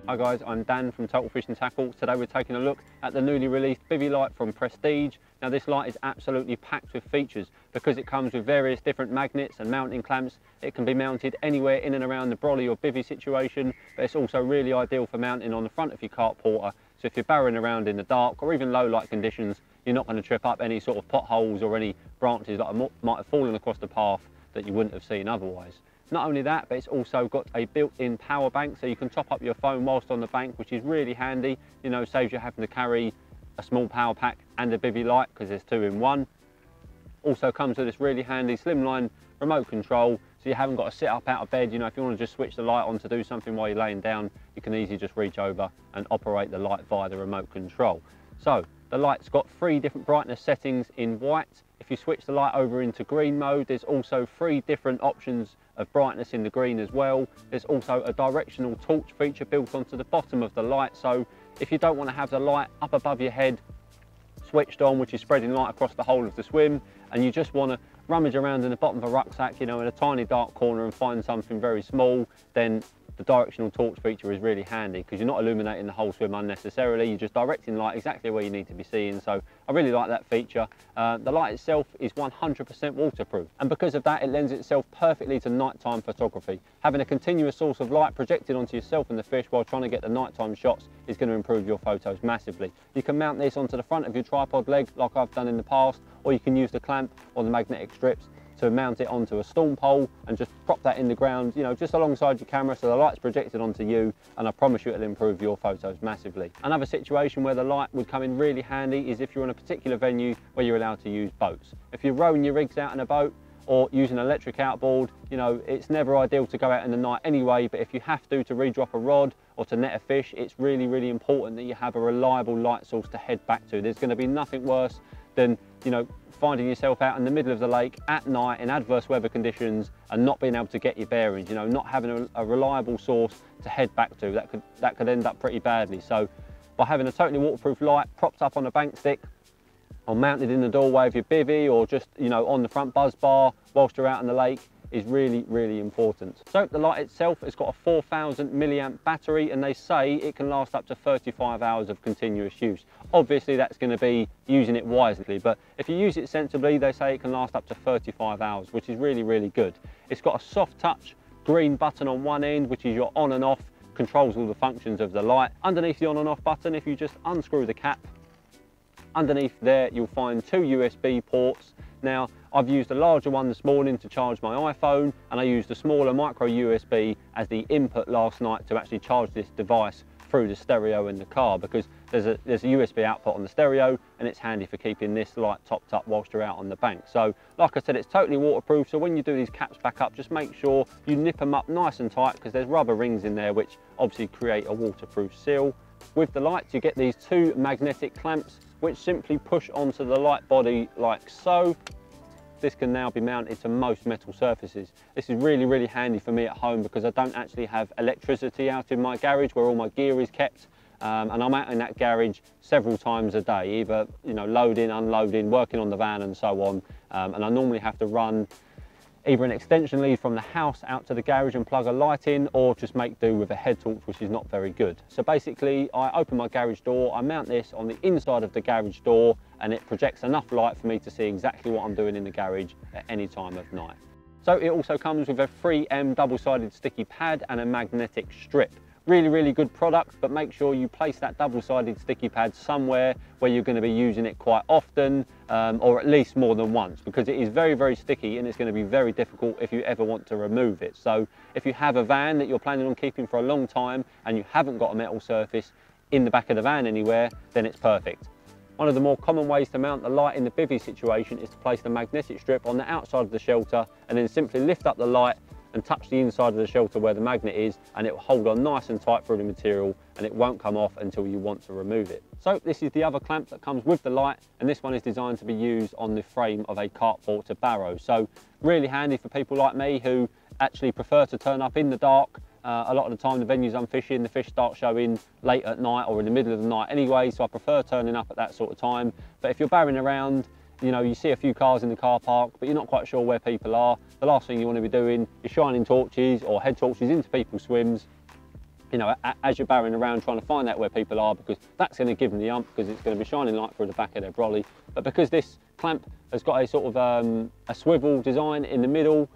Hi guys, I'm Dan from Total Fishing Tackle. Today we're taking a look at the newly released Bivvy light from Prestige. Now this light is absolutely packed with features because it comes with various different magnets and mounting clamps. It can be mounted anywhere in and around the brolly or bivvy situation, but it's also really ideal for mounting on the front of your carp porter. So if you're barrowing around in the dark or even low light conditions, you're not going to trip up any sort of potholes or any branches that might have fallen across the path that you wouldn't have seen otherwise. Not only that, but it's also got a built-in power bank, so you can top up your phone whilst on the bank, which is really handy. You know, saves you having to carry a small power pack and a bivvy light because there's two in one. Also comes with this really handy slimline remote control, so you haven't got to sit up out of bed. You know, if you want to just switch the light on to do something while you're laying down, you can easily just reach over and operate the light via the remote control. So the light's got 3 different brightness settings in white. If you switch the light over into green mode, there's also 3 different options of brightness in the green as well. There's also a directional torch feature built onto the bottom of the light, so if you don't want to have the light up above your head switched on, which is spreading light across the whole of the swim, and you just want to rummage around in the bottom of a rucksack, you know, in a tiny dark corner and find something very small, then the directional torch feature is really handy because you're not illuminating the whole swim unnecessarily. You're just directing light exactly where you need to be seeing. So I really like that feature. The light itself is 100% waterproof, and because of that, it lends itself perfectly to nighttime photography. Having a continuous source of light projected onto yourself and the fish while trying to get the nighttime shots is going to improve your photos massively. You can mount this onto the front of your tripod leg like I've done in the past, or you can use the clamp or the magnetic strips to mount it onto a storm pole and just prop that in the ground, you know, just alongside your camera, so the light's projected onto you, and I promise you it'll improve your photos massively. Another situation where the light would come in really handy is if you're on a particular venue where you're allowed to use boats. If you're rowing your rigs out in a boat or using an electric outboard, you know, it's never ideal to go out in the night anyway, but if you have to redrop a rod or to net a fish, it's really, really important that you have a reliable light source to head back to. There's going to be nothing worse than, you know, finding yourself out in the middle of the lake at night in adverse weather conditions and not being able to get your bearings, you know, not having a reliable source to head back to. That could end up pretty badly. So by having a totally waterproof light propped up on a bank stick or mounted in the doorway of your bivvy, or just, you know, on the front buzz bar whilst you're out in the lake, is really, really important. So the light itself has got a 4000 milliamp battery, and they say it can last up to 35 hours of continuous use. Obviously that's going to be using it wisely, but if you use it sensibly, they say it can last up to 35 hours, which is really, really good. It's got a soft touch green button on one end, which is your on and off, controls all the functions of the light. Underneath the on and off button, if you just unscrew the cap, underneath there you'll find 2 USB ports. Now, I've used a larger one this morning to charge my iPhone, and I used a smaller micro USB as the input last night to actually charge this device through the stereo in the car, because there's a USB output on the stereo, and it's handy for keeping this light topped up whilst you're out on the bank. So like I said, it's totally waterproof, so when you do these caps back up, just make sure you nip them up nice and tight, because there's rubber rings in there which obviously create a waterproof seal. With the lights, you get these 2 magnetic clamps which simply push onto the light body like so. This can now be mounted to most metal surfaces. This is really, really handy for me at home because I don't actually have electricity out in my garage where all my gear is kept, and I'm out in that garage several times a day, either, you know, loading, unloading, working on the van and so on, and I normally have to run either an extension lead from the house out to the garage and plug a light in, or just make do with a head torch, which is not very good. So basically, I open my garage door, I mount this on the inside of the garage door, and it projects enough light for me to see exactly what I'm doing in the garage at any time of night. So it also comes with a 3M double-sided sticky pad and a magnetic strip. Really, really good product, but make sure you place that double-sided sticky pad somewhere where you're going to be using it quite often, or at least more than once, because it is very, very sticky and it's going to be very difficult if you ever want to remove it. So if you have a van that you're planning on keeping for a long time and you haven't got a metal surface in the back of the van anywhere, then it's perfect. One of the more common ways to mount the light in the bivvy situation is to place the magnetic strip on the outside of the shelter and then simply lift up the light and touch the inside of the shelter where the magnet is, and it will hold on nice and tight through the material, and it won't come off until you want to remove it. So this is the other clamp that comes with the light, and this one is designed to be used on the frame of a Carp Porter Barrow. So really handy for people like me who actually prefer to turn up in the dark. A lot of the time the venues I'm fishing, the fish start showing late at night or in the middle of the night anyway, so I prefer turning up at that sort of time. But if you're barrowing around, you know, you see a few cars in the car park, but you're not quite sure where people are, the last thing you want to be doing is shining torches or head torches into people's swims you know, as you're barrowing around trying to find out where people are, because that's going to give them the ump, because it's going to be shining light through the back of their brolly. But because this clamp has got a sort of a swivel design in the middle,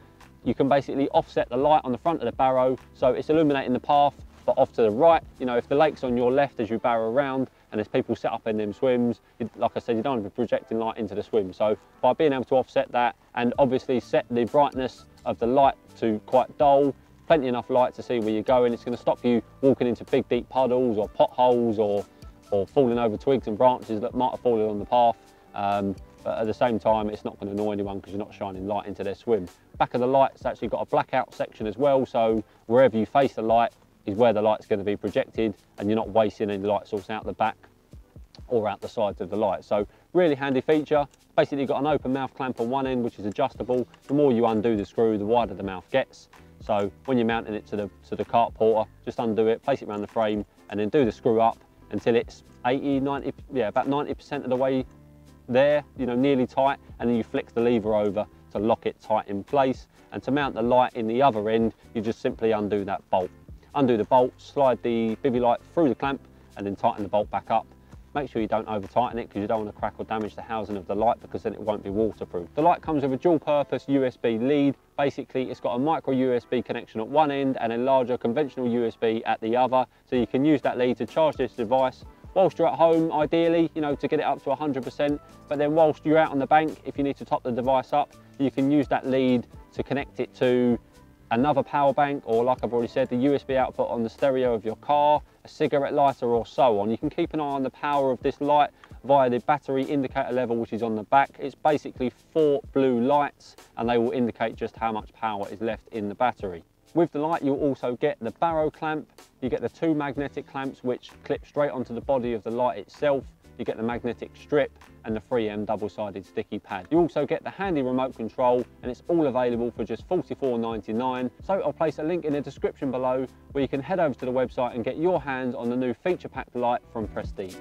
you can basically offset the light on the front of the barrow, so it's illuminating the path, but off to the right. You know, if the lake's on your left as you barrow around and there's people set up in them swims, like I said, you don't want to be projecting light into the swim. So by being able to offset that and obviously set the brightness of the light to quite dull, plenty enough light to see where you're going, it's going to stop you walking into big deep puddles or potholes or falling over twigs and branches that might have fallen on the path. But at the same time, it's not going to annoy anyone because you're not shining light into their swim. Back of the light's actually got a blackout section as well, so wherever you face the light is where the light's going to be projected, and you're not wasting any light source out the back or out the sides of the light. So really handy feature. Basically you've got an open mouth clamp on one end which is adjustable. The more you undo the screw, the wider the mouth gets. So when you're mounting it to the Carp Porter, just undo it, place it around the frame, and then do the screw up until it's 80, 90, yeah, about 90% of the way there, you know, nearly tight, and then you flex the lever over to lock it tight in place. And to mount the light in the other end, you just simply undo that bolt. Undo the bolt, slide the bivvy light through the clamp, and then tighten the bolt back up. Make sure you don't over tighten it because you don't want to crack or damage the housing of the light, because then it won't be waterproof. The light comes with a dual purpose USB lead. Basically it's got a micro USB connection at one end and a larger conventional USB at the other, so you can use that lead to charge this device whilst you're at home, ideally, you know, to get it up to 100%, but then whilst you're out on the bank, if you need to top the device up, you can use that lead to connect it to another power bank, or like I've already said, the USB output on the stereo of your car, a cigarette lighter, or so on. You can keep an eye on the power of this light via the battery indicator level, which is on the back. It's basically 4 blue lights, and they will indicate just how much power is left in the battery. With the light, you'll also get the barrow clamp. You get the 2 magnetic clamps which clip straight onto the body of the light itself. You get the magnetic strip and the 3M double-sided sticky pad. You also get the handy remote control, and it's all available for just $44.99. So I'll place a link in the description below where you can head over to the website and get your hands on the new feature packed light from Prestige.